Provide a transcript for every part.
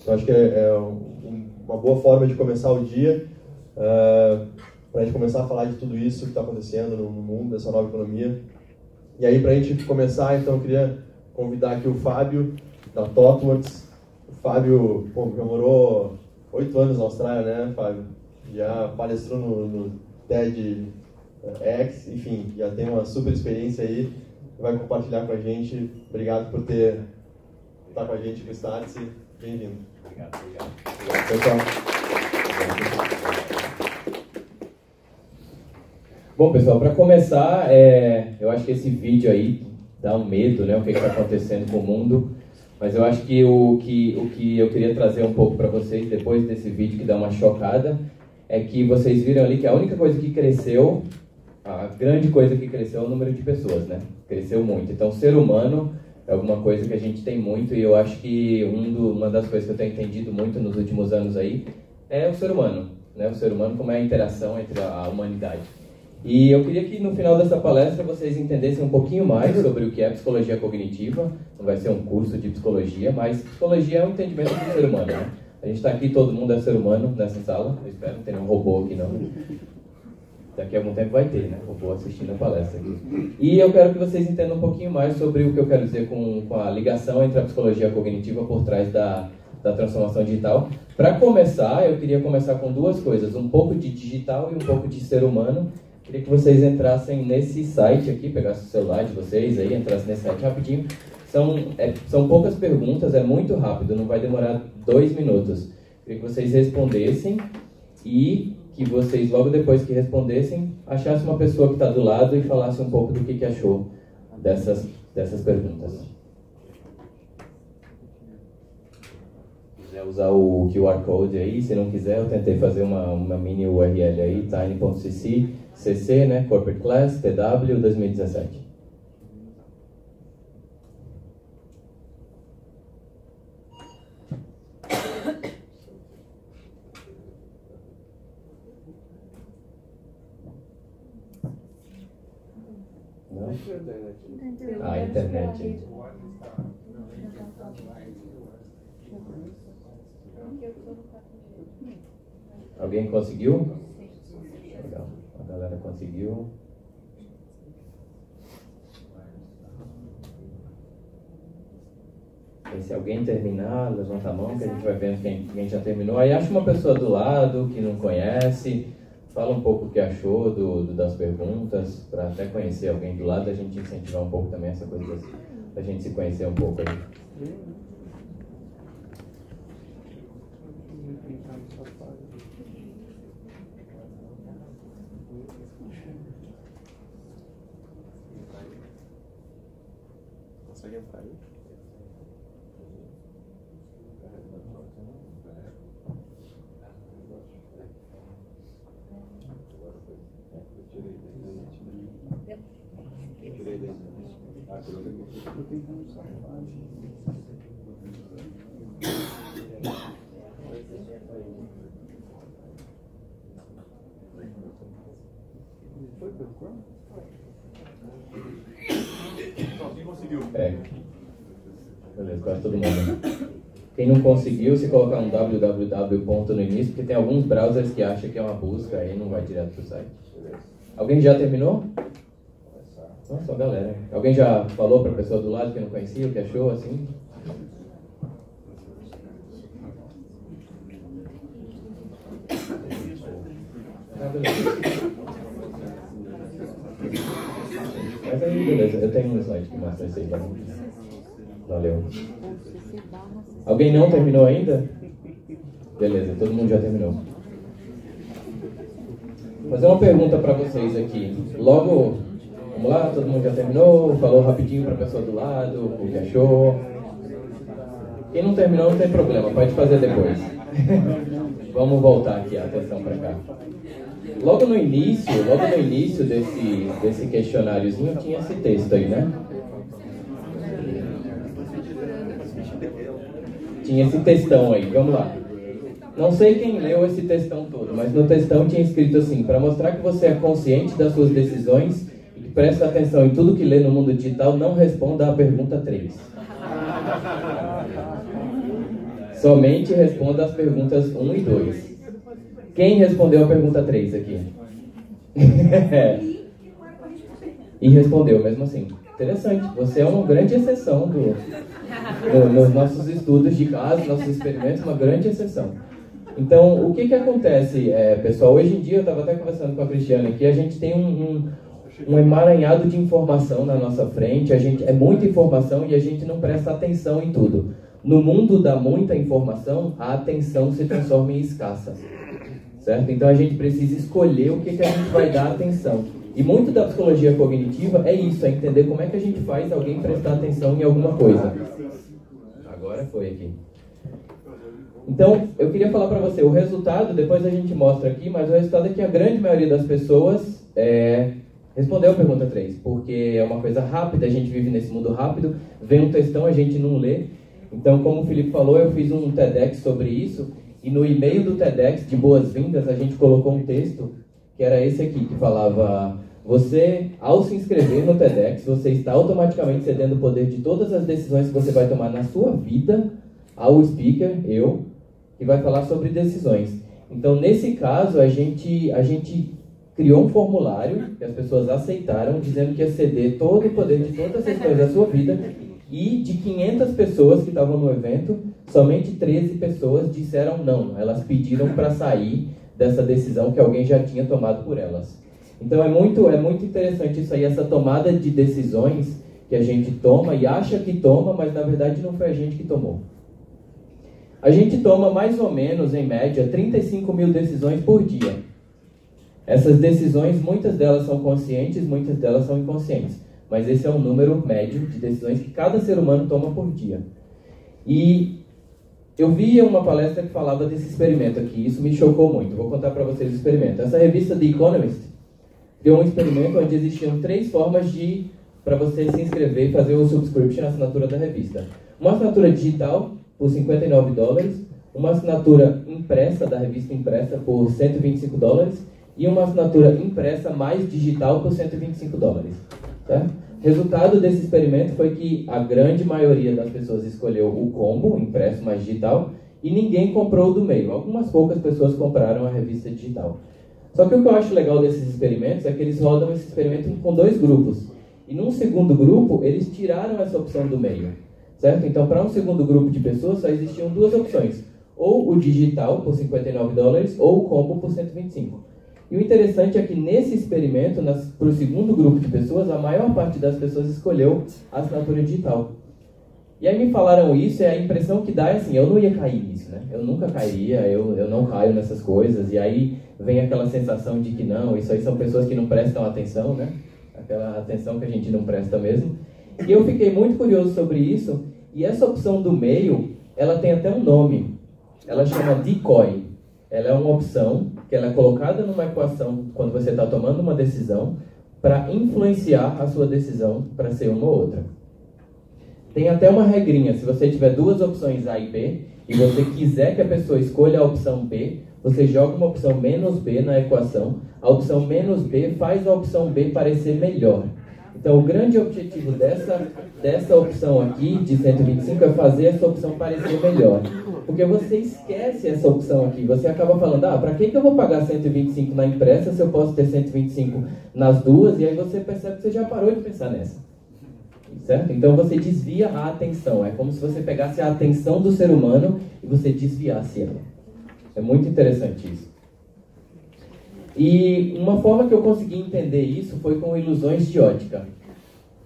Então, acho que uma boa forma de começar o dia, para a gente começar a falar de tudo isso que está acontecendo no mundo, dessa nova economia. E aí, para a gente começar, então, eu queria convidar aqui o Fábio, da ThoughtWorks. O Fábio, já morou 8 anos na Austrália, né, Fábio? Já palestrou no TEDx, enfim, já tem uma super experiência aí, vai compartilhar com a gente. Obrigado por estar com a gente no Startse. Bem-vindo. Obrigado. Obrigado, pessoal. Bom, pessoal, para começar, eu acho que esse vídeo aí dá um medo, né, o que está acontecendo com o mundo, mas eu acho que o que eu queria trazer um pouco para vocês, depois desse vídeo que dá uma chocada, é que vocês viram ali que a única coisa que cresceu, a grande coisa que cresceu é o número de pessoas, né? Cresceu muito. Então, ser humano é alguma coisa que a gente tem muito, e eu acho que uma das coisas que eu tenho entendido muito nos últimos anos aí é o ser humano, né? O ser humano, como é a interação entre a humanidade. E eu queria que no final dessa palestra vocês entendessem um pouquinho mais sobre o que é psicologia cognitiva. Não vai ser um curso de psicologia, mas psicologia é um entendimento do ser humano, né? A gente está aqui, todo mundo é ser humano nessa sala. Eu espero, não tem um robô aqui não. Daqui a algum tempo vai ter, né? Robô assistindo a palestra aqui. E eu quero que vocês entendam um pouquinho mais sobre o que eu quero dizer com a ligação entre a psicologia cognitiva por trás da transformação digital. Para começar, eu queria começar com duas coisas, um pouco de digital e um pouco de ser humano. Queria que vocês entrassem nesse site aqui, pegassem o celular de vocês aí, entrassem nesse site rapidinho. São poucas perguntas, é muito rápido, não vai demorar 2 minutos. Queria que vocês respondessem e que vocês, logo depois que respondessem, achassem uma pessoa que está do lado e falassem um pouco do que achou dessas perguntas. Se quiser usar o QR Code aí, se não quiser, eu tentei fazer uma mini URL aí, tiny.cc, CC, né, Corporate Class, TW 2017. Não? A internet. Alguém conseguiu? Legal. A galera conseguiu. E se alguém terminar, levanta a mão que a gente vai vendo quem já terminou. Aí acha uma pessoa do lado que não conhece, fala um pouco o que achou das perguntas, para até conhecer alguém do lado, a gente incentivar um pouco também essa coisa da gente se conhecer um pouco aí. Consegue entrar aí? Quem conseguiu? Beleza, quase todo mundo. Quem não conseguiu, se colocar um www. No início, porque tem alguns browsers que acham que é uma busca e não vai direto para o site. Alguém já terminou? Nossa, só galera. Alguém já falou para a pessoa do lado que não conhecia, o que achou, assim? Beleza. Mas aí, beleza, eu tenho um slide que mostra isso aí pra mim. Valeu. Alguém não terminou ainda? Beleza, todo mundo já terminou. Vou fazer uma pergunta para vocês aqui. Logo, vamos lá, todo mundo já terminou? Falou rapidinho para a pessoa do lado, o que achou? Quem não terminou não tem problema, pode fazer depois. Vamos voltar aqui a atenção para cá. Logo no início desse questionáriozinho tinha esse texto aí, né? Tinha esse textão aí, vamos lá. Não sei quem leu esse textão todo, mas no textão tinha escrito assim: para mostrar que você é consciente das suas decisões e que presta atenção em tudo que lê no mundo digital, não responda à pergunta 3. Somente responda as perguntas 1 e 2. Quem respondeu a pergunta 3 aqui? E respondeu mesmo assim. Interessante. Você é uma grande exceção nos nossos estudos de caso, nossos experimentos, uma grande exceção. Então, o que acontece, pessoal? Hoje em dia, eu estava até conversando com a Cristiane aqui, a gente tem um emaranhado de informação na nossa frente, é muita informação e a gente não presta atenção em tudo. No mundo da muita informação, a atenção se transforma em escassa, certo? Então a gente precisa escolher o que a gente vai dar atenção. E muito da psicologia cognitiva é isso, é entender como é que a gente faz alguém prestar atenção em alguma coisa. Agora foi aqui. Então, eu queria falar para você, o resultado, depois a gente mostra aqui, mas o resultado é que a grande maioria das pessoas respondeu a pergunta 3, porque é uma coisa rápida, a gente vive nesse mundo rápido, vem um textão, a gente não lê. Então, como o Felipe falou, eu fiz um TEDx sobre isso, e no e-mail do TEDx de boas-vindas, a gente colocou um texto, que era esse aqui, que falava: você, ao se inscrever no TEDx, você está automaticamente cedendo o poder de todas as decisões que você vai tomar na sua vida ao speaker, eu, que vai falar sobre decisões. Então, nesse caso, a gente criou um formulário que as pessoas aceitaram, dizendo que ia ceder todo o poder de todas as decisões da sua vida, e de 500 pessoas que estavam no evento, somente 13 pessoas disseram não. Elas pediram para sair dessa decisão que alguém já tinha tomado por elas. Então é muito interessante isso aí, essa tomada de decisões que a gente toma e acha que toma, mas na verdade não foi a gente que tomou. A gente toma mais ou menos, em média, 35 mil decisões por dia. Essas decisões, muitas delas são conscientes, muitas delas são inconscientes. Mas esse é um número médio de decisões que cada ser humano toma por dia. E eu vi uma palestra que falava desse experimento aqui, isso me chocou muito. Vou contar para vocês o experimento. Essa revista The Economist deu um experimento onde existiam 3 formas para você se inscrever e fazer o subscription, a assinatura da revista. Uma assinatura digital por $59, uma assinatura impressa, da revista impressa, por $125, e uma assinatura impressa mais digital por $125. Certo? Resultado desse experimento foi que a grande maioria das pessoas escolheu o combo, impresso mais digital, e ninguém comprou o do meio. Algumas poucas pessoas compraram a revista digital. Só que o que eu acho legal desses experimentos é que eles rodam esse experimento com 2 grupos. E num segundo grupo, eles tiraram essa opção do meio. Certo? Então, para um segundo grupo de pessoas, só existiam 2 opções. Ou o digital, por $59, ou o combo, por $125. E o interessante é que nesse experimento, para o segundo grupo de pessoas, a maior parte das pessoas escolheu a assinatura digital. E aí me falaram isso, e a impressão que dá é assim, eu não ia cair nisso, né? Eu nunca cairia, eu não caio nessas coisas, e aí vem aquela sensação de que não, isso aí são pessoas que não prestam atenção, né? Aquela atenção que a gente não presta mesmo. E eu fiquei muito curioso sobre isso, e essa opção do meio, ela tem até um nome, ela chama decoy. Ela é uma opção que ela é colocada numa equação quando você está tomando uma decisão para influenciar a sua decisão para ser uma ou outra. Tem até uma regrinha, se você tiver 2 opções A e B, e você quiser que a pessoa escolha a opção B, você joga uma opção menos B na equação, a opção menos B faz a opção B parecer melhor. Então, o grande objetivo dessa opção aqui, de 125, é fazer essa opção parecer melhor. Porque você esquece essa opção aqui. Você acaba falando, para que eu vou pagar 125 na impressa se eu posso ter 125 nas duas? E aí você percebe que você já parou de pensar nessa. Certo? Então, você desvia a atenção. É como se você pegasse a atenção do ser humano e você desviasse ela. É muito interessante isso. E uma forma que eu consegui entender isso foi com ilusões de ótica.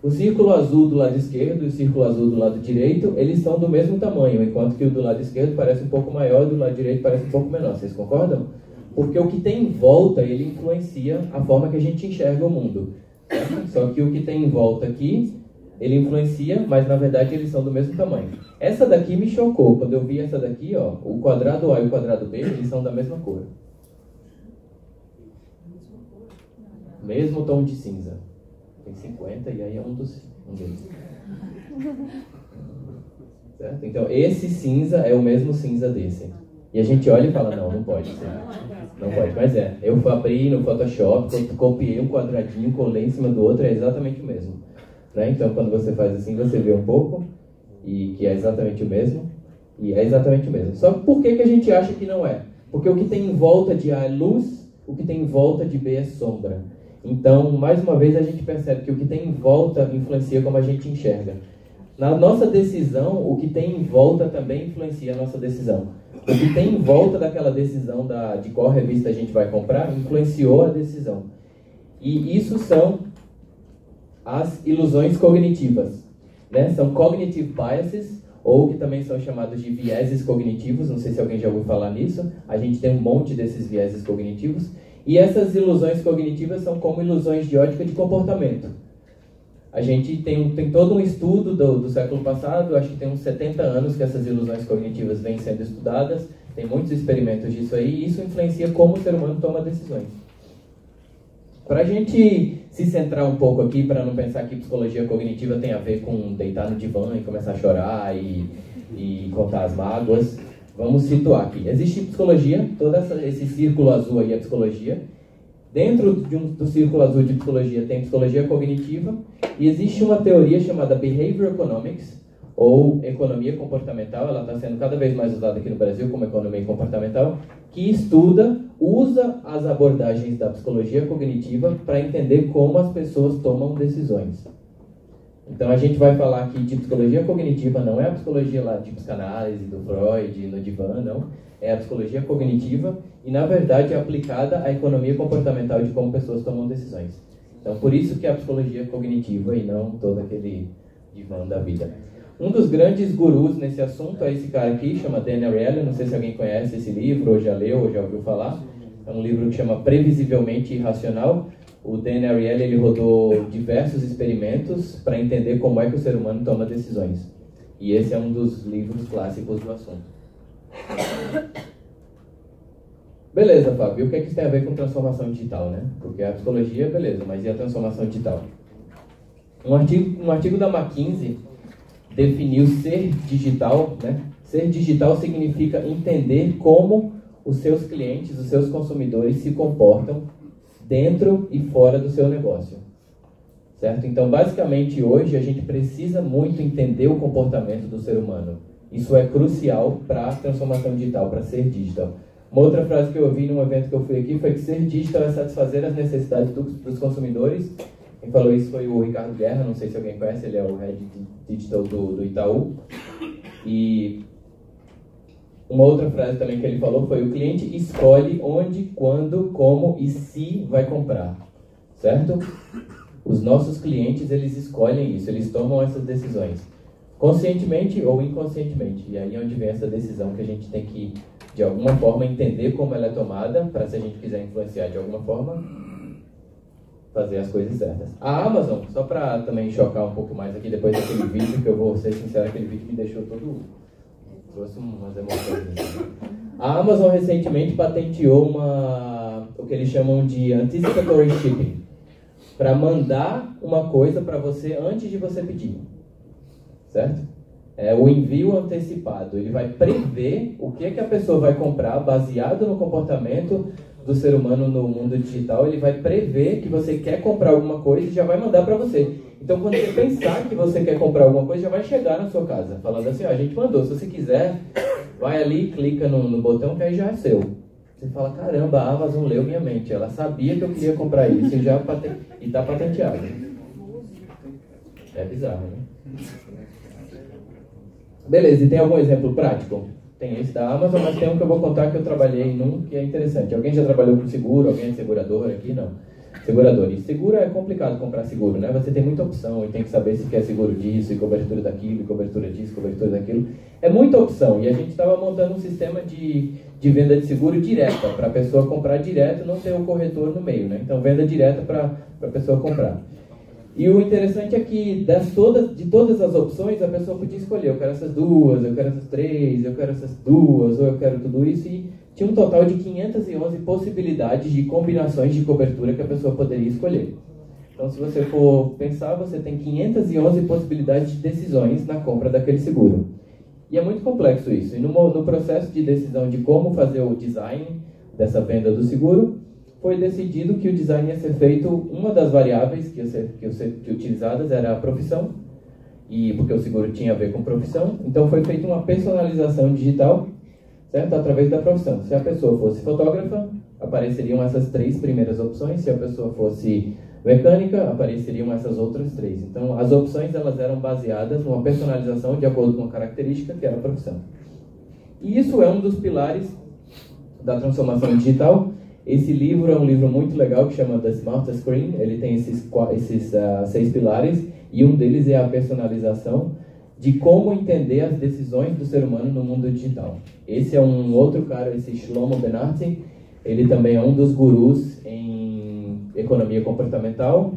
O círculo azul do lado esquerdo e o círculo azul do lado direito, eles são do mesmo tamanho, enquanto que o do lado esquerdo parece um pouco maior e o do lado direito parece um pouco menor. Vocês concordam? Porque o que tem em volta, ele influencia a forma que a gente enxerga o mundo. Só que o que tem em volta aqui, ele influencia, mas na verdade eles são do mesmo tamanho. Essa daqui me chocou. Quando eu vi essa daqui, ó, o quadrado A e o quadrado B, eles são da mesma cor. Mesmo tom de cinza. Tem 50 e aí é um deles. Certo? Então, esse cinza é o mesmo cinza desse. E a gente olha e fala, não pode ser. Não pode, mas é. Eu abri no Photoshop, copiei um quadradinho, colei em cima do outro, é exatamente o mesmo. Né? Então, quando você faz assim, você vê um pouco, e que é exatamente o mesmo. E é exatamente o mesmo. Só que por que a gente acha que não é? Porque o que tem em volta de A é luz, o que tem em volta de B é sombra. Então, mais uma vez, a gente percebe que o que tem em volta influencia como a gente enxerga. Na nossa decisão, o que tem em volta também influencia a nossa decisão. O que tem em volta daquela decisão de qual revista a gente vai comprar, influenciou a decisão. E isso são as ilusões cognitivas, né? São cognitive biases, ou que também são chamados de vieses cognitivos. Não sei se alguém já ouviu falar nisso. A gente tem um monte desses vieses cognitivos. E essas ilusões cognitivas são como ilusões de ótica de comportamento. A gente tem todo um estudo do século passado, acho que tem uns 70 anos que essas ilusões cognitivas vêm sendo estudadas, tem muitos experimentos disso aí, e isso influencia como o ser humano toma decisões. Para a gente se centrar um pouco aqui, para não pensar que psicologia cognitiva tem a ver com deitar no divã e começar a chorar e contar as mágoas, vamos situar aqui. Existe psicologia, todo esse círculo azul aí é psicologia. Dentro do círculo azul de psicologia tem psicologia cognitiva e existe uma teoria chamada Behavior Economics, ou economia comportamental. Ela está sendo cada vez mais usada aqui no Brasil como economia comportamental, que usa as abordagens da psicologia cognitiva para entender como as pessoas tomam decisões. Então a gente vai falar aqui de psicologia cognitiva, não é a psicologia lá de psicanálise, do Freud, no divã, não. É a psicologia cognitiva e, na verdade, é aplicada à economia comportamental de como pessoas tomam decisões. Então, por isso que é a psicologia cognitiva e não todo aquele divã da vida. Um dos grandes gurus nesse assunto é esse cara aqui, chama Dan Ariely. Não sei se alguém conhece esse livro, ou já leu, ou já ouviu falar. É um livro que chama Previsivelmente Irracional. O Dan Ariely, ele rodou diversos experimentos para entender como é que o ser humano toma decisões. E esse é um dos livros clássicos do assunto. Beleza, Fábio, e o que é que isso tem a ver com transformação digital, né? Porque a psicologia, beleza, mas e a transformação digital? Um artigo da McKinsey definiu ser digital, né? Ser digital significa entender como os seus clientes, os seus consumidores se comportam dentro e fora do seu negócio. Certo? Então, basicamente, hoje a gente precisa muito entender o comportamento do ser humano. Isso é crucial para a transformação digital, para ser digital. Uma outra frase que eu ouvi num evento que eu fui aqui foi que ser digital é satisfazer as necessidades dos consumidores. Quem falou isso foi o Ricardo Guerra, não sei se alguém conhece, ele é o Head Digital do Itaú. E uma outra frase também que ele falou foi: o cliente escolhe onde, quando, como e se vai comprar. Certo? Os nossos clientes, eles escolhem isso, eles tomam essas decisões. Conscientemente ou inconscientemente. E aí é onde vem essa decisão que a gente tem que, de alguma forma, entender como ela é tomada, para, se a gente quiser influenciar de alguma forma, fazer as coisas certas. A Amazon, só para também chocar um pouco mais aqui, depois daquele vídeo, que eu vou ser sincero, aquele vídeo me deixou todo... trouxe umas emoções. A Amazon recentemente patenteou o que eles chamam de Anticipatory Shipping, para mandar uma coisa para você antes de você pedir. Certo? É o envio antecipado. Ele vai prever o que a pessoa vai comprar baseado no comportamento do ser humano no mundo digital. Ele vai prever que você quer comprar alguma coisa e já vai mandar para você. Então, quando você pensar que você quer comprar alguma coisa, já vai chegar na sua casa, falando assim: ó, a gente mandou, se você quiser, vai ali, clica no botão que aí já é seu. Você fala: caramba, a Amazon leu minha mente, ela sabia que eu queria comprar isso e está patenteado. É bizarro, né? Beleza, e tem algum exemplo prático? Tem esse da Amazon, mas tem um que eu vou contar que eu trabalhei num que é interessante. Alguém já trabalhou com seguro? Alguém é segurador aqui? Não. Segurador. E seguro é complicado comprar seguro, né? Você tem muita opção e tem que saber se quer seguro disso, e cobertura daquilo, e cobertura disso, cobertura daquilo. É muita opção. E a gente estava montando um sistema de venda de seguro direta, para a pessoa comprar direto, não ter o corretor no meio, né? Então, venda direta para a pessoa comprar. E o interessante é que de todas as opções, a pessoa podia escolher: eu quero essas duas, eu quero essas três, eu quero essas duas, ou eu quero tudo isso. E tinha um total de 511 possibilidades de combinações de cobertura que a pessoa poderia escolher. Então, se você for pensar, você tem 511 possibilidades de decisões na compra daquele seguro. E é muito complexo isso. E no processo de decisão de como fazer o design dessa venda do seguro, foi decidido que o design ia ser feito, uma das variáveis que utilizadas era a profissão, e porque o seguro tinha a ver com profissão. Então foi feita uma personalização digital, certo? Através da profissão. Se a pessoa fosse fotógrafa, apareceriam essas 3 primeiras opções. Se a pessoa fosse mecânica, apareceriam essas outras 3. Então as opções elas eram baseadas numa personalização de acordo com a característica que era a profissão. E isso é um dos pilares da transformação digital. Esse livro é um livro muito legal que chama The Smart Screen. Ele tem esses 6 pilares e um deles é a personalização de como entender as decisões do ser humano no mundo digital. Esse é um outro cara, esse Shlomo Ben-Artzi. Ele também é um dos gurus em economia comportamental.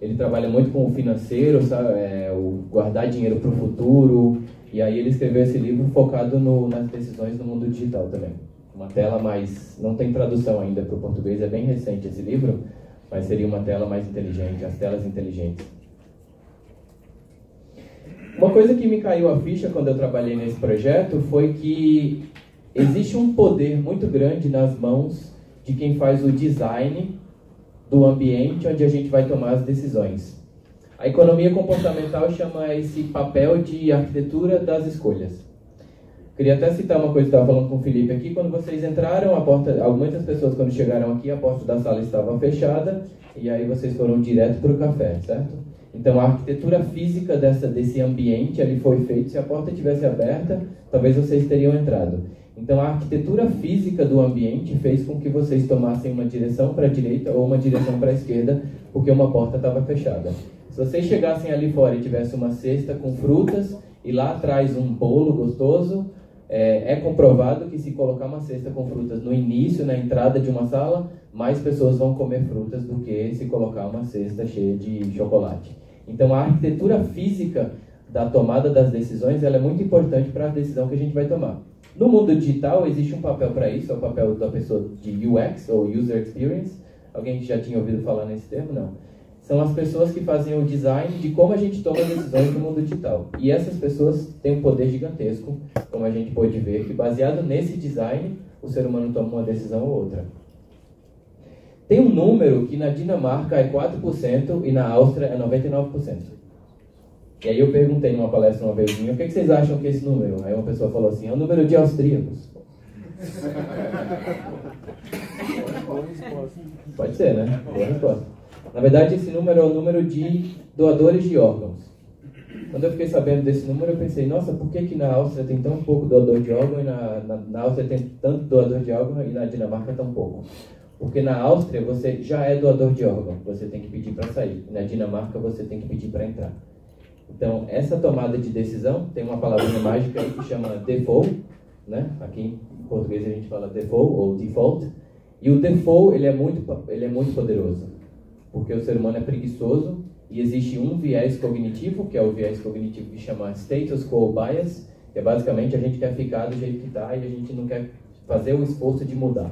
Ele trabalha muito com o financeiro, sabe? O guardar dinheiro para o futuro. E aí ele escreveu esse livro focado nas decisões no mundo digital também. Uma tela mais... Não tem tradução ainda para o português, é bem recente esse livro, mas seria uma tela mais inteligente, as telas inteligentes. Uma coisa que me caiu a ficha quando eu trabalhei nesse projeto foi que existe um poder muito grande nas mãos de quem faz o design do ambiente onde a gente vai tomar as decisões. A economia comportamental chama esse papel de arquitetura das escolhas. Queria até citar uma coisa que eu estava falando com o Felipe aqui. Quando vocês entraram, muitas pessoas quando chegaram aqui, a porta da sala estava fechada e aí vocês foram direto para o café, certo? Então a arquitetura física desse ambiente ali foi feita. Se a porta tivesse aberta, talvez vocês teriam entrado. Então a arquitetura física do ambiente fez com que vocês tomassem uma direção para a direita ou uma direção para a esquerda, porque uma porta estava fechada. Se vocês chegassem ali fora e tivesse uma cesta com frutas e lá atrás um bolo gostoso, é comprovado que se colocar uma cesta com frutas no início, na entrada de uma sala, mais pessoas vão comer frutas do que se colocar uma cesta cheia de chocolate. Então a arquitetura física da tomada das decisões ela é muito importante para a decisão que a gente vai tomar. No mundo digital existe um papel para isso, é o papel da pessoa de UX, ou User Experience. Alguém que já tinha ouvido falar nesse termo? Não. São as pessoas que fazem o design de como a gente toma decisões no mundo digital. E essas pessoas têm um poder gigantesco, como a gente pode ver, que baseado nesse design, o ser humano toma uma decisão ou outra. Tem um número que na Dinamarca é 4% e na Áustria é 99%. E aí eu perguntei numa palestra uma vez, o que vocês acham que é esse número? Aí uma pessoa falou assim, é o número de austríacos. Pode ser, né? Boa resposta. Na verdade, esse número é o número de doadores de órgãos. Quando eu fiquei sabendo desse número, eu pensei, nossa, por que na Áustria tem tão pouco doador de órgão e na Áustria tem tanto doador de órgão e na Dinamarca tão pouco? Porque na Áustria você já é doador de órgão, você tem que pedir para sair. E na Dinamarca você tem que pedir para entrar. Então, essa tomada de decisão, tem uma palavrinha mágica aí que chama default, né? Aqui em português a gente fala default ou default. E o default ele é muito poderoso. Porque o ser humano é preguiçoso e existe um viés cognitivo, que é o viés cognitivo que chama status quo bias, que é basicamente a gente quer ficar do jeito que está e a gente não quer fazer o esforço de mudar.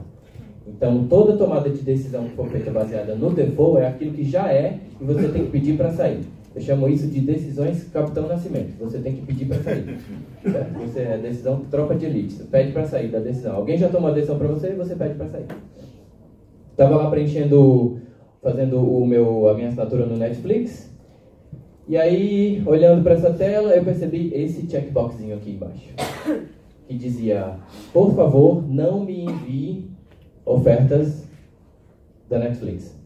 Então, toda tomada de decisão que for feita baseada no default é aquilo que já é e você tem que pedir para sair. Eu chamo isso de decisões Capitão Nascimento. Você tem que pedir para sair. Certo? Você é decisão tropa de elite. Você pede para sair da decisão. Alguém já tomou a decisão para você e você pede para sair. Estava lá fazendo a minha assinatura no Netflix, e aí, olhando para essa tela, eu percebi esse checkboxzinho aqui embaixo, que dizia, por favor, não me envie ofertas da Netflix.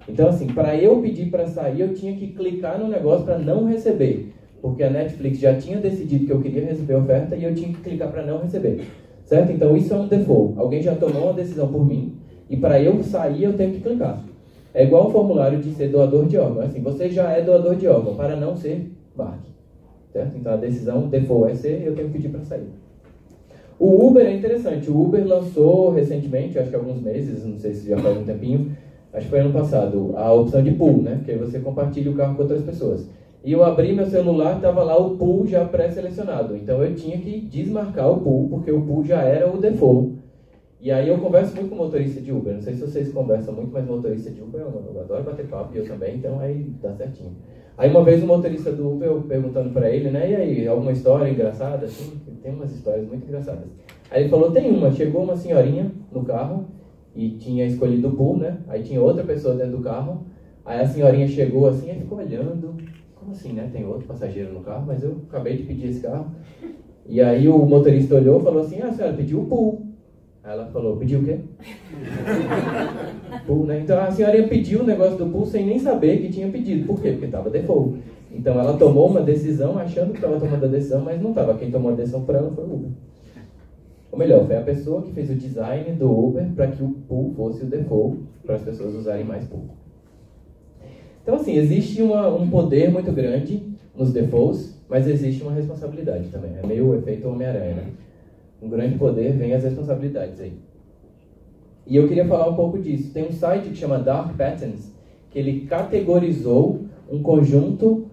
Então, assim, para eu pedir para sair, eu tinha que clicar no negócio para não receber, porque a Netflix já tinha decidido que eu queria receber oferta e eu tinha que clicar para não receber, certo? Então, isso é um default. Alguém já tomou uma decisão por mim, e para eu sair, eu tenho que clicar. É igual o formulário de ser doador de órgão. Assim, você já é doador de órgão, para não ser, marque. Certo? Então a decisão default é ser, eu tenho que pedir para sair. O Uber é interessante. O Uber lançou recentemente, acho que há alguns meses, não sei se já faz um tempinho, acho que foi ano passado, a opção de pool, né? Que aí você compartilha o carro com outras pessoas. E eu abri meu celular, estava lá o pool já pré-selecionado. Então eu tinha que desmarcar o pool, porque o pool já era o default. E aí eu converso muito com motorista de Uber. Não sei se vocês conversam muito, mas motorista de Uber eu adoro bater papo, e eu também, então aí dá certinho. Aí uma vez o motorista do Uber, eu perguntando pra ele, né, e aí, alguma história engraçada? Assim, tem umas histórias muito engraçadas. Aí ele falou, tem uma, chegou uma senhorinha no carro e tinha escolhido o pool, né, aí tinha outra pessoa dentro do carro, aí a senhorinha chegou assim e ficou olhando, como assim, né? Tem outro passageiro no carro, mas eu acabei de pedir esse carro. E aí o motorista olhou e falou assim, a senhora pediu o pool. Aí ela falou, pediu o quê? Pool, né? Então a senhora ia pedir o negócio do pool sem nem saber que tinha pedido. Por quê? Porque estava default. Então ela tomou uma decisão achando que estava tomando a decisão, mas não estava. Quem tomou a decisão por ela foi o Uber. Ou melhor, foi a pessoa que fez o design do Uber para que o pool fosse o default, para as pessoas usarem mais pool. Então assim, existe um poder muito grande nos defaults, mas existe uma responsabilidade também. É meio o efeito Homem-Aranha, né? Um grande poder vem as responsabilidades aí. E eu queria falar um pouco disso. Tem um site que chama Dark Patterns, que ele categorizou um conjunto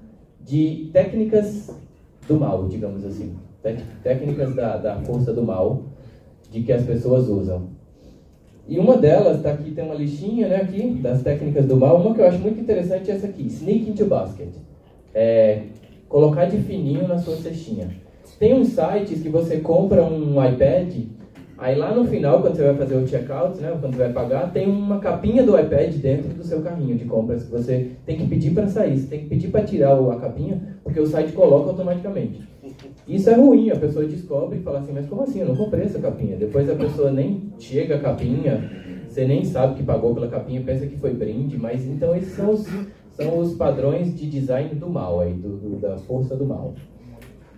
de técnicas do mal, digamos assim. Técnicas da força do mal, de que as pessoas usam. E uma delas, está aqui, tem uma listinha, né, aqui, das técnicas do mal. Uma que eu acho muito interessante é essa aqui, Sneak into Basket. Colocar de fininho na sua cestinha. Tem uns sites que você compra um iPad, aí lá no final, quando você vai fazer o checkout, né, quando você vai pagar, tem uma capinha do iPad dentro do seu carrinho de compras que você tem que pedir para sair, você tem que pedir para tirar a capinha, porque o site coloca automaticamente. Isso é ruim, a pessoa descobre e fala assim, mas como assim, eu não comprei essa capinha? Depois a pessoa nem chega a capinha, você nem sabe que pagou pela capinha, pensa que foi brinde, mas então esses são os padrões de design do mal, aí, da força do mal.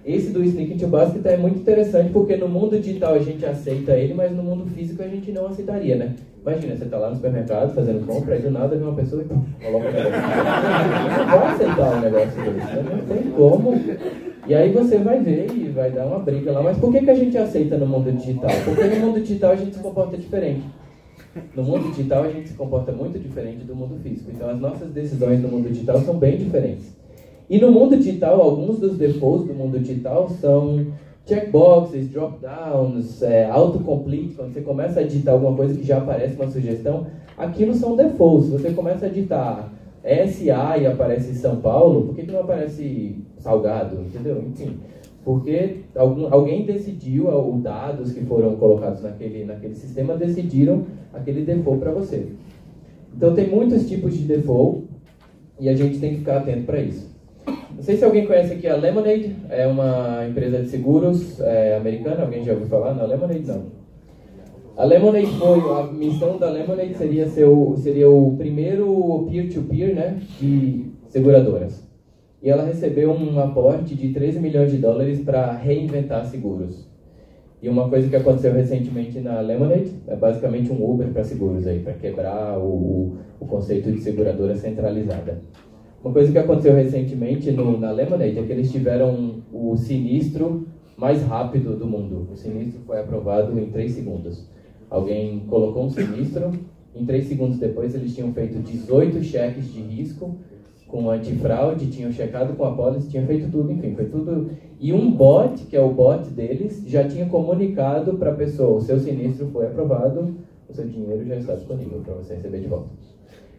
Esse do Sneak into Basket é muito interessante porque no mundo digital a gente aceita ele, mas no mundo físico a gente não aceitaria, né? Imagina, você está lá no supermercado fazendo compra, aí do nada vem uma pessoa e coloca o negócio. Não vai aceitar um negócio desse, né? Não tem como. E aí você vai ver e vai dar uma briga lá. Mas por que a gente aceita no mundo digital? Porque no mundo digital a gente se comporta diferente. No mundo digital a gente se comporta muito diferente do mundo físico. Então as nossas decisões no mundo digital são bem diferentes. E no mundo digital, alguns dos defaults do mundo digital são checkboxes, drop-downs, autocomplete. Quando você começa a digitar alguma coisa que já aparece uma sugestão, aquilo são defaults. Você começa a digitar SA e aparece São Paulo, por que não aparece Salgado? Entendeu? Enfim, porque alguém decidiu, os dados que foram colocados naquele sistema decidiram aquele default para você. Então tem muitos tipos de default e a gente tem que ficar atento para isso. Não sei se alguém conhece aqui a Lemonade, é uma empresa de seguros americana, alguém já ouviu falar na Lemonade? Não. A Lemonade a missão da Lemonade seria o primeiro peer-to-peer, né, de seguradoras. E ela recebeu um aporte de 13 milhões de dólares para reinventar seguros. E uma coisa que aconteceu recentemente na Lemonade é basicamente um Uber para seguros, para quebrar o conceito de seguradora centralizada. Uma coisa que aconteceu recentemente na Lemonade é que eles tiveram o sinistro mais rápido do mundo. O sinistro foi aprovado em 3 segundos. Alguém colocou um sinistro, em 3 segundos depois eles tinham feito 18 cheques de risco com antifraude, tinham checado com a policy, tinham feito tudo, enfim, foi tudo. E um bot, que é o bot deles, já tinha comunicado para a pessoa, o seu sinistro foi aprovado, o seu dinheiro já está disponível para você receber de volta.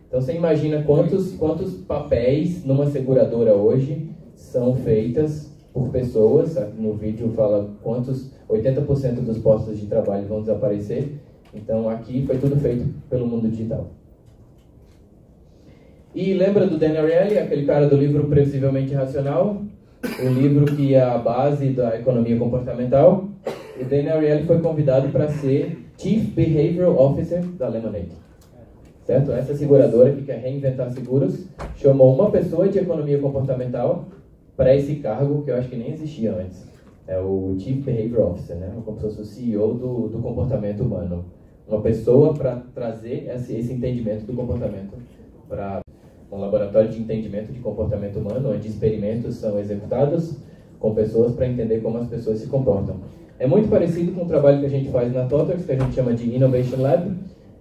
Então você imagina quantos papéis numa seguradora hoje são feitas por pessoas. No vídeo fala quantos 80% dos postos de trabalho vão desaparecer. Então aqui foi tudo feito pelo mundo digital. E lembra do Dan Ariely, aquele cara do livro Previsivelmente Racional? O livro que é a base da economia comportamental. O Dan Ariely foi convidado para ser Chief Behavioral Officer da Lemonade. Certo? Essa seguradora que quer reinventar seguros chamou uma pessoa de economia comportamental para esse cargo que eu acho que nem existia antes. É o Chief Behavior Officer, né? Como se fosse o CEO do comportamento humano. Uma pessoa para trazer esse entendimento do comportamento para um laboratório de entendimento de comportamento humano, onde experimentos são executados com pessoas para entender como as pessoas se comportam. É muito parecido com o trabalho que a gente faz na TOTWORKS, que a gente chama de Innovation Lab.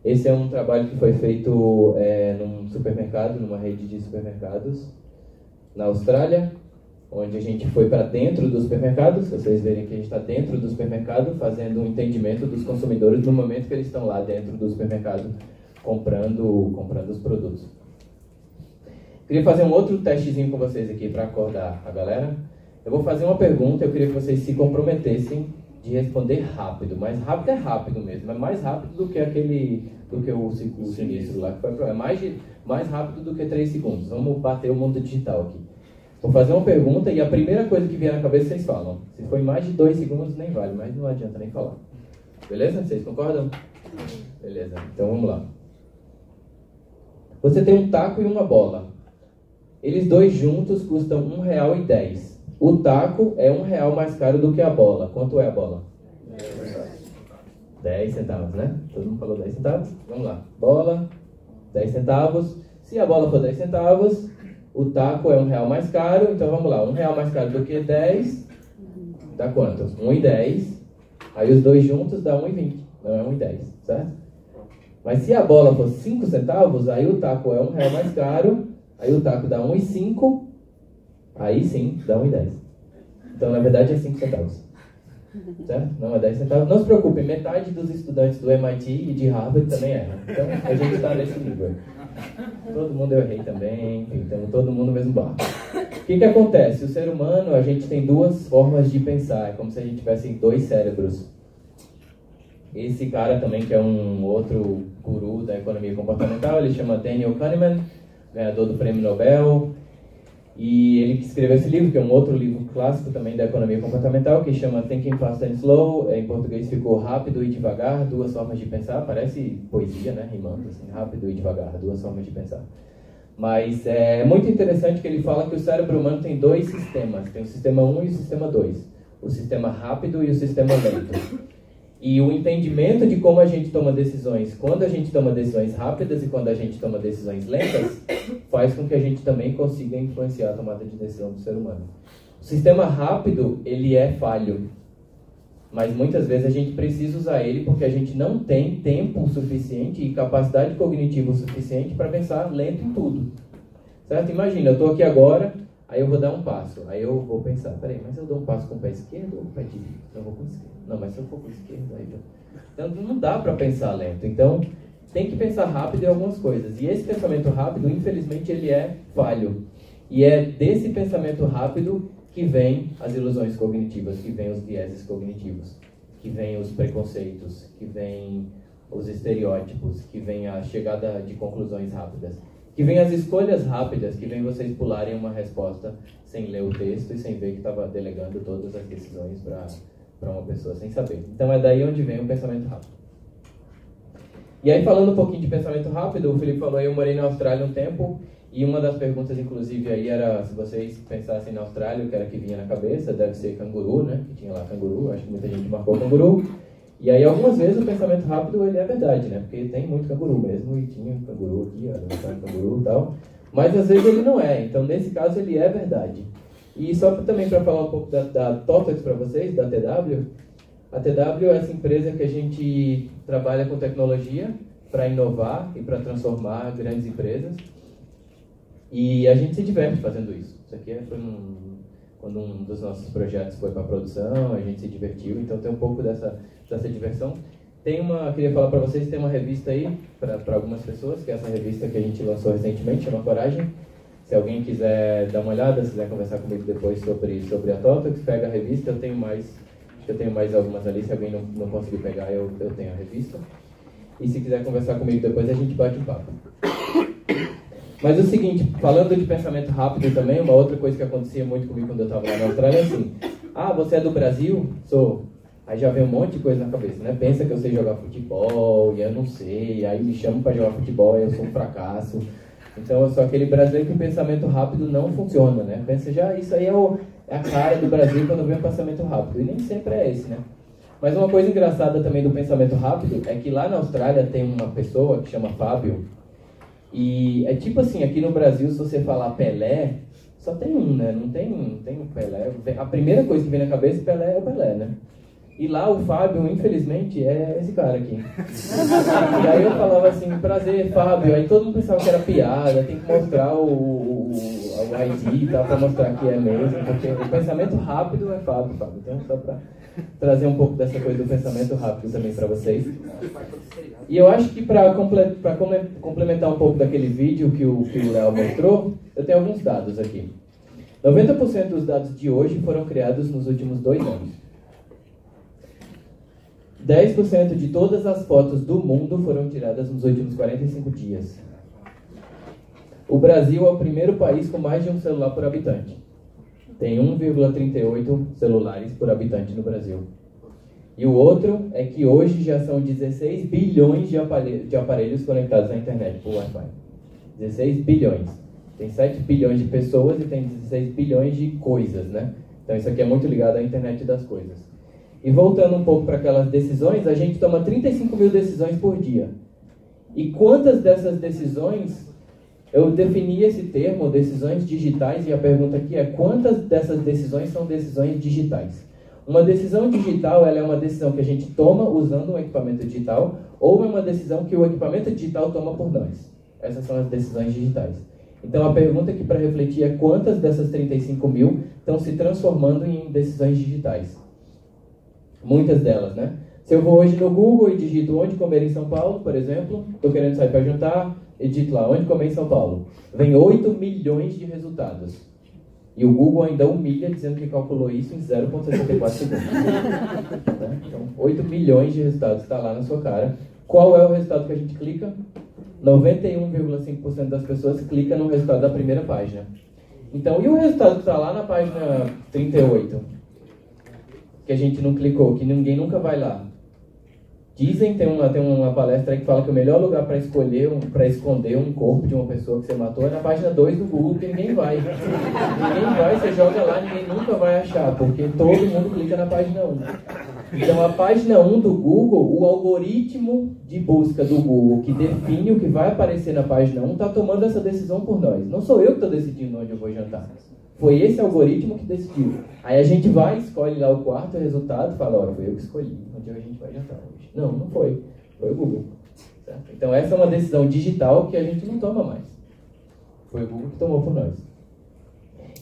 Esse é um trabalho que foi feito num supermercado, numa rede de supermercados na Austrália, onde a gente foi para dentro dos supermercados. Vocês verem que a gente está dentro do supermercado, fazendo um entendimento dos consumidores no momento que eles estão lá dentro do supermercado comprando os produtos. Queria fazer um outro testezinho com vocês aqui para acordar a galera. Eu vou fazer uma pergunta, eu queria que vocês se comprometessem de responder rápido, mas rápido é rápido mesmo, é mais rápido do que o sinistro lá, que foi mais rápido do que 3 segundos. Vamos bater o mundo digital aqui. Vou fazer uma pergunta e a primeira coisa que vier na cabeça vocês falam. Se for em mais de 2 segundos, nem vale, mas não adianta nem falar. Beleza? Vocês concordam? Beleza, então vamos lá. Você tem um taco e uma bola. Eles dois juntos custam R$1,10. O taco é R$1 mais caro do que a bola. Quanto é a bola? 10 centavos, né? Todo mundo falou 10 centavos? Vamos lá. Bola, 10 centavos. Se a bola for 10 centavos, o taco é R$1 mais caro. Então vamos lá. R$1 mais caro do que 10 dá quanto? 1,10. Aí os dois juntos dá 1,20. Não é 1,10, certo? Mas se a bola for 5 centavos, aí o taco é R$1 mais caro. Aí o taco dá 1,05. Aí sim, dá 1,10. Então na verdade é 5 centavos. Certo? Não é 10 centavos. Não se preocupe, metade dos estudantes do MIT e de Harvard também erram. Então a gente está nesse nível. Todo mundo eu errei também, enfim, então todo mundo no mesmo barco. O que acontece? O ser humano, a gente tem duas formas de pensar. É como se a gente tivesse 2 cérebros. Esse cara também, que é um outro guru da economia comportamental, ele chama Daniel Kahneman, ganhador do Prêmio Nobel. E ele escreveu esse livro, que é um outro livro clássico também da economia comportamental, que chama Thinking Fast and Slow. Em português ficou Rápido e Devagar, Duas Formas de Pensar. Parece poesia, né? Rimando assim, rápido e devagar, duas formas de pensar. Mas é muito interessante que ele fala que o cérebro humano tem 2 sistemas. Tem o sistema 1 e o sistema 2. O sistema rápido e o sistema lento. E o entendimento de como a gente toma decisões, quando a gente toma decisões rápidas e quando a gente toma decisões lentas, faz com que a gente também consiga influenciar a tomada de decisão do ser humano. O sistema rápido, ele é falho, mas muitas vezes a gente precisa usar ele porque a gente não tem tempo suficiente e capacidade cognitiva o suficiente para pensar lento em tudo. Certo? Imagina, eu estou aqui agora, aí eu vou dar um passo, aí eu vou pensar, peraí, mas eu dou um passo com o pé esquerdo ou com o pé direito? Eu vou com o esquerdo. Não, mas se eu for com o esquerdo, aí eu... Então não dá para pensar lento. Então tem que pensar rápido em algumas coisas. E esse pensamento rápido, infelizmente, ele é falho. E é desse pensamento rápido que vem as ilusões cognitivas, que vem os vieses cognitivos, que vem os preconceitos, que vem os estereótipos, que vem a chegada de conclusões rápidas, que vem as escolhas rápidas, que vem vocês pularem uma resposta sem ler o texto e sem ver que estava delegando todas as decisões para uma pessoa sem saber. Então é daí onde vem o pensamento rápido. E aí, falando um pouquinho de pensamento rápido, o Felipe falou, eu morei na Austrália um tempo, e uma das perguntas, inclusive, aí era, se vocês pensassem na Austrália, o que era que vinha na cabeça, deve ser canguru, né? Que tinha lá canguru, acho que muita gente marcou canguru. E aí, algumas vezes, o pensamento rápido, ele é verdade, né? Porque tem muito canguru mesmo, e tinha canguru aqui, olha, canguru e tal. Mas, às vezes, ele não é. Então, nesse caso, ele é verdade. E só também para falar um pouco da TOTOX para vocês, da TW, a TW é essa empresa que a gente trabalha com tecnologia para inovar e para transformar grandes empresas. E a gente se diverte fazendo isso. Isso aqui foi quando um dos nossos projetos foi para a produção, a gente se divertiu, então tem um pouco dessa diversão. Queria falar para vocês, tem uma revista aí para algumas pessoas, que é essa revista que a gente lançou recentemente, chama Coragem. Se alguém quiser dar uma olhada, se quiser conversar comigo depois sobre a TOTOX, pega a revista, eu tenho mais algumas ali, se alguém não conseguir pegar, eu tenho a revista. E se quiser conversar comigo depois, a gente bate um papo. Mas é o seguinte, falando de pensamento rápido também, uma outra coisa que acontecia muito comigo quando eu estava lá na Austrália é assim, você é do Brasil? Sou. Aí já vem um monte de coisa na cabeça, né? Pensa que eu sei jogar futebol, e eu não sei, aí me chamam para jogar futebol, e eu sou um fracasso. Então eu sou aquele brasileiro que o pensamento rápido não funciona, né? Pensa já, isso aí é a cara do Brasil quando vem o pensamento rápido, e nem sempre é esse, né? Mas uma coisa engraçada também do pensamento rápido é que lá na Austrália tem uma pessoa que chama Fábio, e é tipo assim, aqui no Brasil, se você falar Pelé, só tem um, né? Não tem um Pelé. A primeira coisa que vem na cabeça, Pelé é o Pelé, né? E lá o Fábio, infelizmente, é esse cara aqui. E aí eu falava assim, prazer, Fábio. Aí todo mundo pensava que era piada, tem que mostrar o ID e tal, pra mostrar que é mesmo. Porque o pensamento rápido é Fábio. Então, só pra trazer um pouco dessa coisa do pensamento rápido também pra vocês. E eu acho que pra complementar um pouco daquele vídeo que o Léo mostrou, eu tenho alguns dados aqui. 90% dos dados de hoje foram criados nos últimos 2 anos. 10% de todas as fotos do mundo foram tiradas nos últimos 45 dias. O Brasil é o primeiro país com mais de um celular por habitante. tem 1,38 celulares por habitante no Brasil. E o outro é que hoje já são 16 bilhões de aparelhos conectados à internet por Wi-Fi. 16 bilhões. Tem 7 bilhões de pessoas e tem 16 bilhões de coisas, né? Então isso aqui é muito ligado à internet das coisas. E voltando um pouco para aquelas decisões, a gente toma 35 mil decisões por dia. E quantas dessas decisões, eu defini esse termo, decisões digitais, e a pergunta aqui é: quantas dessas decisões são decisões digitais? Uma decisão digital, ela é uma decisão que a gente toma usando um equipamento digital, ou é uma decisão que o equipamento digital toma por nós. Essas são as decisões digitais. Então a pergunta aqui para refletir é: quantas dessas 35 mil estão se transformando em decisões digitais? Muitas delas, né? Se eu vou hoje no Google e digito onde comer em São Paulo, por exemplo, estou querendo sair para jantar, e digito lá onde comer em São Paulo. Vem 8 milhões de resultados. E o Google ainda humilha dizendo que calculou isso em 0,64 segundos. Né? Então, 8 milhões de resultados está lá na sua cara. Qual é o resultado que a gente clica? 91,5% das pessoas clicam no resultado da primeira página. Então, e o resultado que está lá na página 38? Que a gente não clicou, que ninguém nunca vai lá. Dizem, tem uma palestra aí que fala que o melhor lugar para esconder um corpo de uma pessoa que você matou é na página 2 do Google, que ninguém vai. Ninguém vai, você joga lá, ninguém nunca vai achar, porque todo mundo clica na página 1. Então, a página 1 do Google, o algoritmo de busca do Google, que define o que vai aparecer na página 1, está tomando essa decisão por nós. Não sou eu que estou decidindo onde eu vou jantar. Foi esse algoritmo que decidiu. Aí a gente vai, escolhe lá o quarto resultado e fala: olha, foi eu que escolhi onde a gente vai jantar hoje. Não, não foi. Foi o Google. Certo? Então essa é uma decisão digital que a gente não toma mais. Foi o Google que tomou por nós.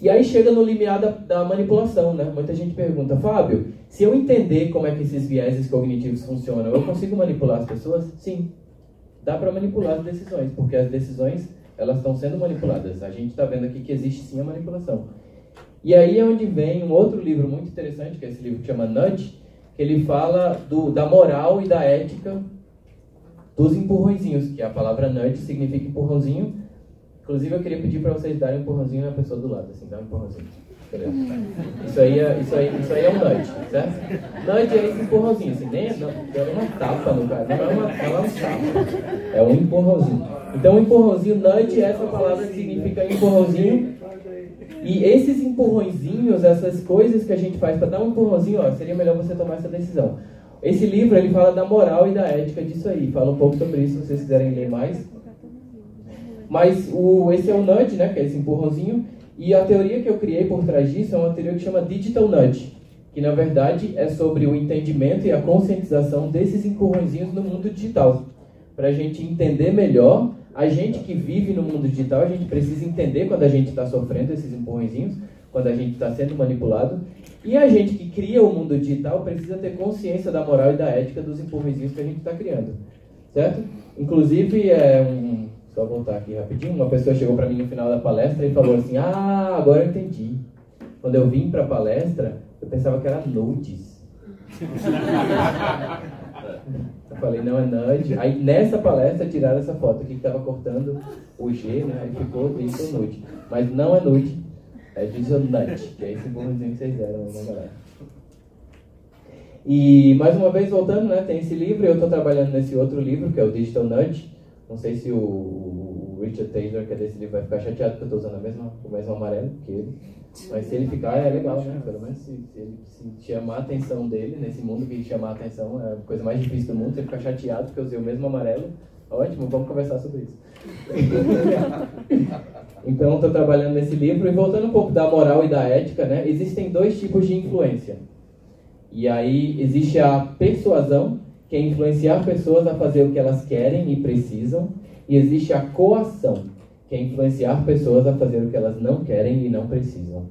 E aí chega no limiar da manipulação, né? Muita gente pergunta: Fábio, se eu entender como é que esses vieses cognitivos funcionam, eu consigo manipular as pessoas? Sim. Dá para manipular as decisões, porque as decisões, elas estão sendo manipuladas. A gente está vendo aqui que existe sim a manipulação. E aí é onde vem um outro livro muito interessante, que é esse livro que chama Nudge, que ele fala da moral e da ética dos empurrõezinhos, que a palavra nudge significa empurrãozinho. Inclusive eu queria pedir para vocês darem um empurrãozinho na pessoa do lado, assim, dá um empurrãozinho. Isso aí é um nudge, certo? Nudge é esse empurrãozinho, assim, nem é uma tapa no cara, não é um tapa, é um empurrãozinho. Então, empurrãozinho, nudge, essa palavra que significa empurrãozinho. E esses empurrõezinhos, essas coisas que a gente faz para dar um empurrãozinho, ó, seria melhor você tomar essa decisão. Esse livro, ele fala da moral e da ética disso aí. Fala um pouco sobre isso, se vocês quiserem ler mais. Mas esse é o nudge, né, que é esse empurrãozinho. E a teoria que eu criei por trás disso é uma teoria que chama Digital Nudge, que na verdade é sobre o entendimento e a conscientização desses empurrãozinhos no mundo digital. Para a gente entender melhor, a gente que vive no mundo digital, a gente precisa entender quando a gente está sofrendo esses empurrõezinhos, quando a gente está sendo manipulado. E a gente que cria o mundo digital precisa ter consciência da moral e da ética dos empurrõezinhos que a gente está criando. Certo? Inclusive, só voltar aqui rapidinho, uma pessoa chegou para mim no final da palestra e falou assim: ah, agora eu entendi. Quando eu vim para a palestra, eu pensava que era nudes. Eu falei: não, é nudge. Aí nessa palestra tiraram essa foto aqui que estava cortando o G, né? Aí ficou digital nude. Mas não é nude, é digital nudge, que é esse bonzinho que vocês deram, né, galera? E mais uma vez voltando, né? Tem esse livro, eu estou trabalhando nesse outro livro, que é o Digital Nudge. Não sei se o Richard Taylor, que é desse livro, vai ficar chateado porque eu estou usando o mesmo amarelo que ele. Mas se ele ficar, é legal, né? Pelo menos se ele chamar a atenção dele, nesse mundo que chamar a atenção é a coisa mais difícil do mundo, se ele ficar chateado porque eu usei o mesmo amarelo, ótimo, vamos conversar sobre isso. Então, estou trabalhando nesse livro e voltando um pouco da moral e da ética, né? Existem dois tipos de influência. E aí existe a persuasão, que é influenciar pessoas a fazer o que elas querem e precisam, e existe a coação, que é influenciar pessoas a fazer o que elas não querem e não precisam.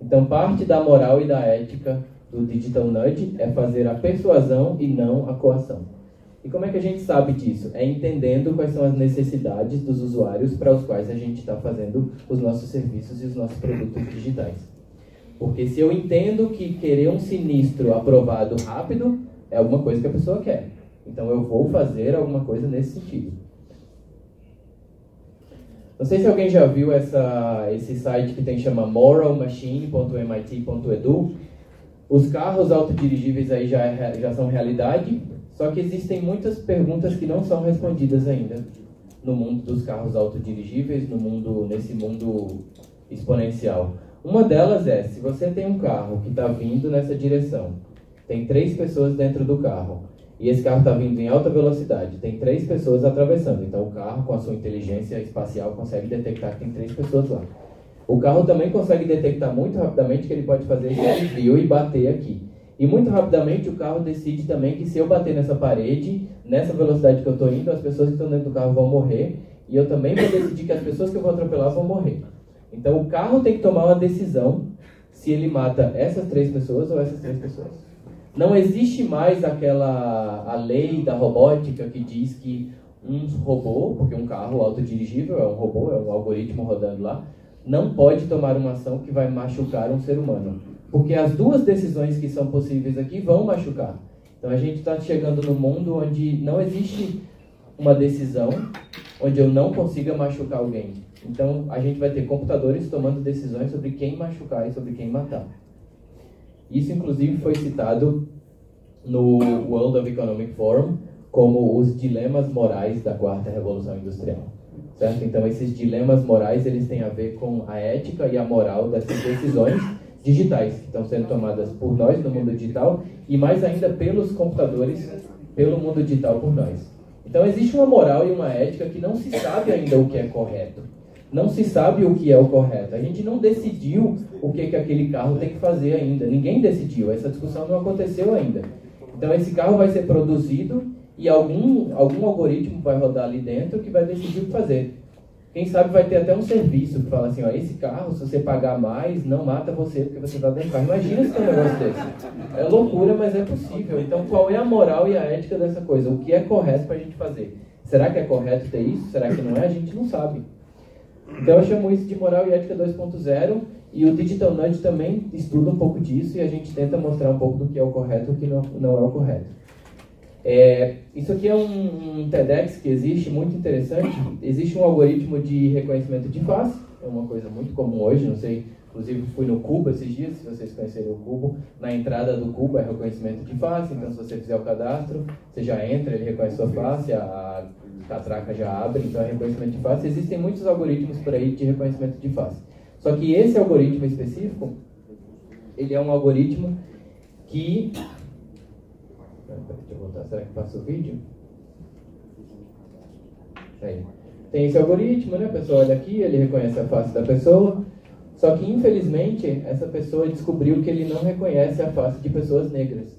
Então, parte da moral e da ética do Digital Nudge é fazer a persuasão e não a coação. E como é que a gente sabe disso? É entendendo quais são as necessidades dos usuários para os quais a gente está fazendo os nossos serviços e os nossos produtos digitais. Porque se eu entendo que querer um sinistro aprovado rápido é alguma coisa que a pessoa quer, então eu vou fazer alguma coisa nesse sentido. Não sei se alguém já viu esse site que chama moralmachine.mit.edu. Os carros autodirigíveis aí já são realidade, só que existem muitas perguntas que não são respondidas ainda no mundo dos carros autodirigíveis, nesse mundo exponencial. Uma delas é, se você tem um carro que está vindo nessa direção, tem 3 pessoas dentro do carro, e esse carro está vindo em alta velocidade, tem 3 pessoas atravessando, então o carro, com a sua inteligência espacial, consegue detectar que tem 3 pessoas lá. O carro também consegue detectar muito rapidamente que ele pode fazer esse desvio e bater aqui. E muito rapidamente o carro decide também que se eu bater nessa parede, nessa velocidade que eu estou indo, as pessoas que estão dentro do carro vão morrer, e eu também vou decidir que as pessoas que eu vou atropelar vão morrer. Então o carro tem que tomar uma decisão se ele mata essas 3 pessoas ou essas 3 pessoas. Não existe mais a lei da robótica que diz que um robô, porque um carro autodirigível é um robô, é um algoritmo rodando lá, não pode tomar uma ação que vai machucar um ser humano. Porque as 2 decisões que são possíveis aqui vão machucar. Então a gente está chegando num mundo onde não existe uma decisão onde eu não consiga machucar alguém. Então a gente vai ter computadores tomando decisões sobre quem machucar e sobre quem matar. Isso, inclusive, foi citado no World of Economic Forum como os dilemas morais da 4ª Revolução Industrial. Certo? Então, esses dilemas morais eles têm a ver com a ética e a moral dessas decisões digitais que estão sendo tomadas por nós no mundo digital e, mais ainda, pelos computadores, pelo mundo digital por nós. Então, existe uma moral e uma ética que não se sabe ainda o que é correto. Não se sabe o que é o correto. A gente não decidiu o que aquele carro tem que fazer ainda. Ninguém decidiu. Essa discussão não aconteceu ainda. Então, esse carro vai ser produzido e algum algoritmo vai rodar ali dentro que vai decidir o que fazer. Quem sabe vai ter até um serviço que fala assim, ó, esse carro, se você pagar mais, não mata você porque você está dentro do carro. Imagina se tem um negócio desse. É loucura, mas é possível. Então, qual é a moral e a ética dessa coisa? O que é correto para a gente fazer? Será que é correto ter isso? Será que não é? A gente não sabe. Então eu chamo isso de moral e ética 2.0 e o Digital Nudge também estuda um pouco disso e a gente tenta mostrar um pouco do que é o correto e o que não é o correto. Isso aqui é um TEDx que existe, muito interessante. Existe um algoritmo de reconhecimento de face, é uma coisa muito comum hoje, não sei, inclusive fui no Cubo esses dias, se vocês conhecerem o Cubo, na entrada do Cubo é reconhecimento de face, então se você fizer o cadastro, você já entra, ele reconhece sua face, a catraca já abre, então é reconhecimento de face. Existem muitos algoritmos por aí de reconhecimento de face. Só que esse algoritmo específico, ele é um algoritmo que... Deixa eu voltar, será que passa o vídeo? Aí. Tem esse algoritmo, né? A pessoa olha aqui, ele reconhece a face da pessoa, só que infelizmente essa pessoa descobriu que ele não reconhece a face de pessoas negras.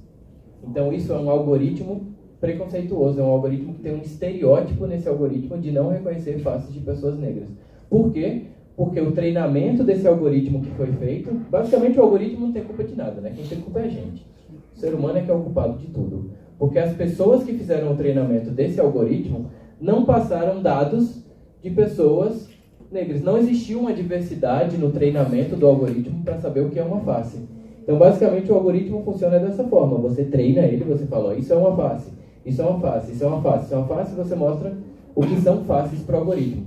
Então isso é um algoritmo preconceituoso, é um algoritmo que tem um estereótipo nesse algoritmo de não reconhecer faces de pessoas negras. Por quê? Porque o treinamento desse algoritmo que foi feito, basicamente o algoritmo não tem culpa de nada, né? Quem tem culpa é a gente. O ser humano é que é o culpado de tudo. Porque as pessoas que fizeram o treinamento desse algoritmo não passaram dados de pessoas negras. Não existiu uma diversidade no treinamento do algoritmo para saber o que é uma face. Então, basicamente, o algoritmo funciona dessa forma. Você treina ele, você fala, ó, isso é uma face. Isso é uma face, isso é uma face, isso é uma face, e você mostra o que são faces para o algoritmo.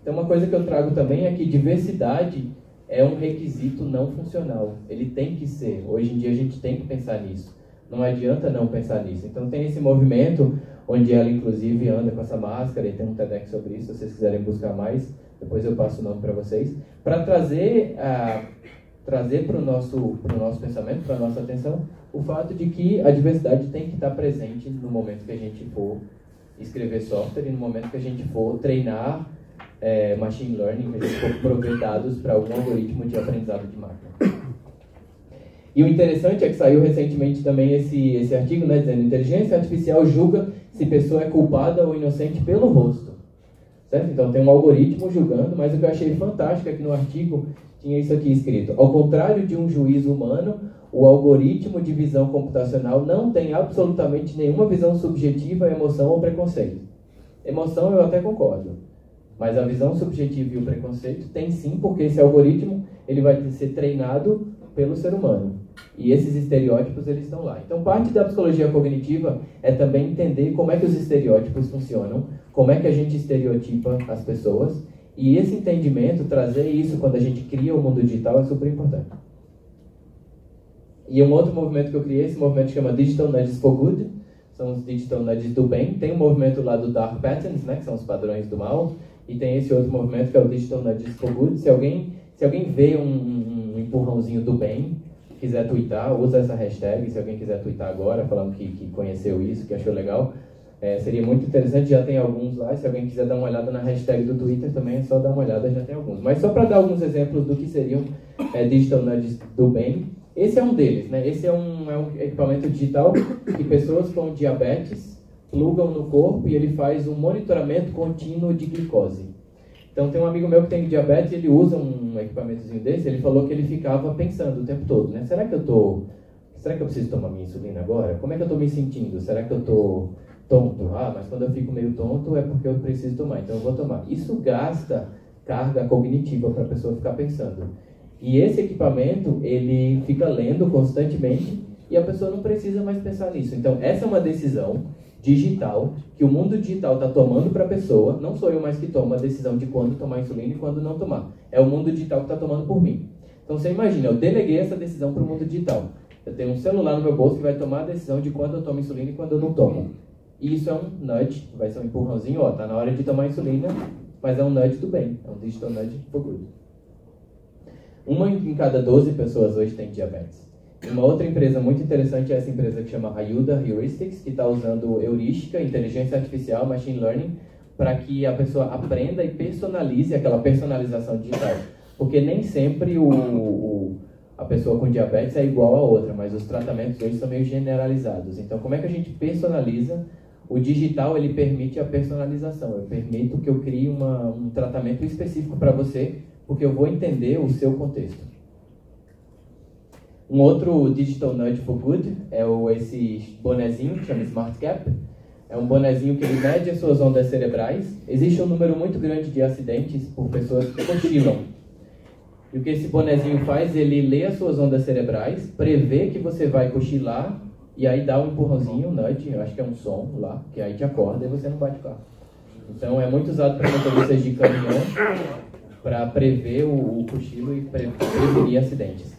Então, uma coisa que eu trago também é que diversidade é um requisito não funcional. Ele tem que ser. Hoje em dia, a gente tem que pensar nisso. Não adianta não pensar nisso. Então, tem esse movimento, onde ela, inclusive, anda com essa máscara, e tem um TEDx sobre isso, se vocês quiserem buscar mais, depois eu passo o nome para vocês, para trazer para o nosso pensamento, para a nossa atenção, o fato de que a diversidade tem que estar presente no momento que a gente for escrever software e no momento que a gente for treinar machine learning, que a gente for prover dados para algum algoritmo de aprendizado de máquina. E o interessante é que saiu recentemente também esse artigo, né, dizendo inteligência artificial julga se pessoa é culpada ou inocente pelo rosto. Certo? Então tem um algoritmo julgando, mas o que eu achei fantástico é que no artigo tinha isso aqui escrito. Ao contrário de um juiz humano, o algoritmo de visão computacional não tem absolutamente nenhuma visão subjetiva, emoção ou preconceito. Emoção eu até concordo, mas a visão subjetiva e o preconceito tem sim, porque esse algoritmo ele vai ser treinado pelo ser humano. E esses estereótipos eles estão lá. Então parte da psicologia cognitiva é também entender como é que os estereótipos funcionam, como é que a gente estereotipa as pessoas E esse entendimento, trazer isso quando a gente cria o mundo digital é super importante. E um outro movimento que eu criei, esse movimento chama Digital Nudges for Good, são os Digital Nudges do bem. Tem um movimento lá do Dark Patterns, né, que são os padrões do mal, e tem esse outro movimento que é o Digital Nudges for Good. Se alguém vê um empurrãozinho do bem, quiser twittar, usa essa hashtag, se alguém quiser twittar agora, falando que conheceu isso, que achou legal, seria muito interessante, já tem alguns lá, se alguém quiser dar uma olhada na hashtag do Twitter também é só dar uma olhada, já tem alguns. Mas só para dar alguns exemplos do que seriam Digital Nudges do bem, esse é um deles, né? Esse é um equipamento digital que pessoas com diabetes plugam no corpo e ele faz um monitoramento contínuo de glicose. Então tem um amigo meu que tem diabetes, ele usa um equipamentozinho desse, ele falou que ele ficava pensando o tempo todo, né? Será que eu preciso tomar minha insulina agora? Como é que eu estou me sentindo? Será que eu estou tonto? Ah, mas quando eu fico meio tonto é porque eu preciso tomar, então eu vou tomar. Isso gasta carga cognitiva para a pessoa ficar pensando. E esse equipamento, ele fica lendo constantemente e a pessoa não precisa mais pensar nisso. Então, essa é uma decisão digital que o mundo digital está tomando para a pessoa. Não sou eu mais que tomo a decisão de quando tomar insulina e quando não tomar. É o mundo digital que está tomando por mim. Então, você imagina, eu deleguei essa decisão para o mundo digital. Eu tenho um celular no meu bolso que vai tomar a decisão de quando eu tomo insulina e quando eu não tomo. E isso é um nudge, vai ser um empurrãozinho, ó, tá na hora de tomar insulina, mas é um nudge do bem, é um digital nudge for good. Uma em cada 12 pessoas hoje tem diabetes. Uma outra empresa muito interessante é essa empresa que chama Ayuda Heuristics, que está usando heurística, inteligência artificial, machine learning, para que a pessoa aprenda e personalize aquela personalização digital. Porque nem sempre a pessoa com diabetes é igual a outra, mas os tratamentos hoje são meio generalizados. Então, como é que a gente personaliza? O digital, ele permite a personalização. Eu permito que eu crie um tratamento específico para você, porque eu vou entender o seu contexto. Um outro Digital Nudge for Good é esse bonezinho que chama Smart Cap. É um bonezinho que ele mede as suas ondas cerebrais. Existe um número muito grande de acidentes por pessoas que cochilam. E o que esse bonezinho faz, ele lê as suas ondas cerebrais, prevê que você vai cochilar, e aí dá um empurrãozinho, um nudge, eu acho que é um som lá, que aí te acorda e você não bate o carro. Então é muito usado para motoristas de caminhão, para prever o cochilo e prevenir acidentes.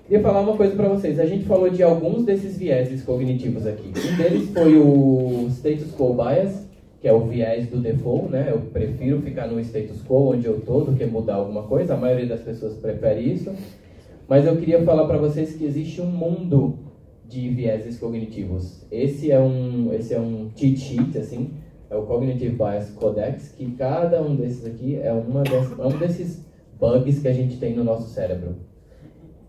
Queria falar uma coisa para vocês. A gente falou de alguns desses vieses cognitivos aqui. Um deles foi o status quo bias, que é o viés do default, né? Eu prefiro ficar no status quo onde eu estou do que mudar alguma coisa. A maioria das pessoas prefere isso. Mas eu queria falar para vocês que existe um mundo de vieses cognitivos. Esse é um cheat sheet, assim, é o Cognitive Bias Codex, que cada um desses aqui é um desses bugs que a gente tem no nosso cérebro.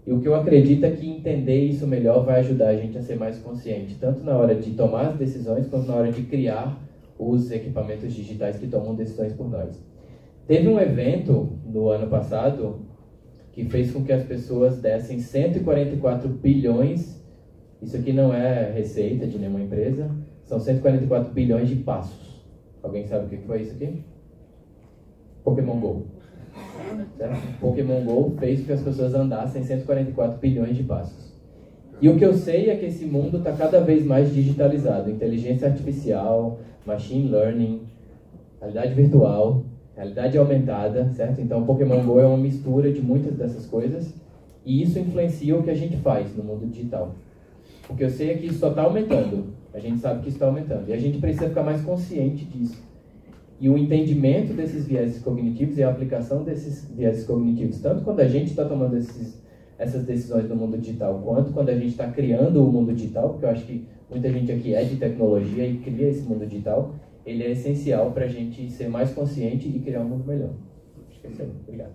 E o que eu acredito é que entender isso melhor vai ajudar a gente a ser mais consciente, tanto na hora de tomar as decisões, quanto na hora de criar os equipamentos digitais que tomam decisões por nós. Teve um evento no ano passado que fez com que as pessoas dessem 144 bilhões, isso aqui não é receita de nenhuma empresa, são 144 bilhões de passos. Alguém sabe o que foi isso aqui? Pokémon GO. Certo? Pokémon GO fez com que as pessoas andassem 144 bilhões de passos. E o que eu sei é que esse mundo está cada vez mais digitalizado. Inteligência artificial, machine learning, realidade virtual, realidade aumentada, certo? Então, Pokémon GO é uma mistura de muitas dessas coisas e isso influencia o que a gente faz no mundo digital. O que eu sei é que isso só está aumentando. A gente sabe que isso está aumentando e a gente precisa ficar mais consciente disso. E o entendimento desses vieses cognitivos e a aplicação desses vieses cognitivos, tanto quando a gente está tomando essas decisões no mundo digital, quanto quando a gente está criando o mundo digital, porque eu acho que muita gente aqui é de tecnologia e cria esse mundo digital, ele é essencial para a gente ser mais consciente e criar um mundo melhor. Acho que é isso aí. Obrigado.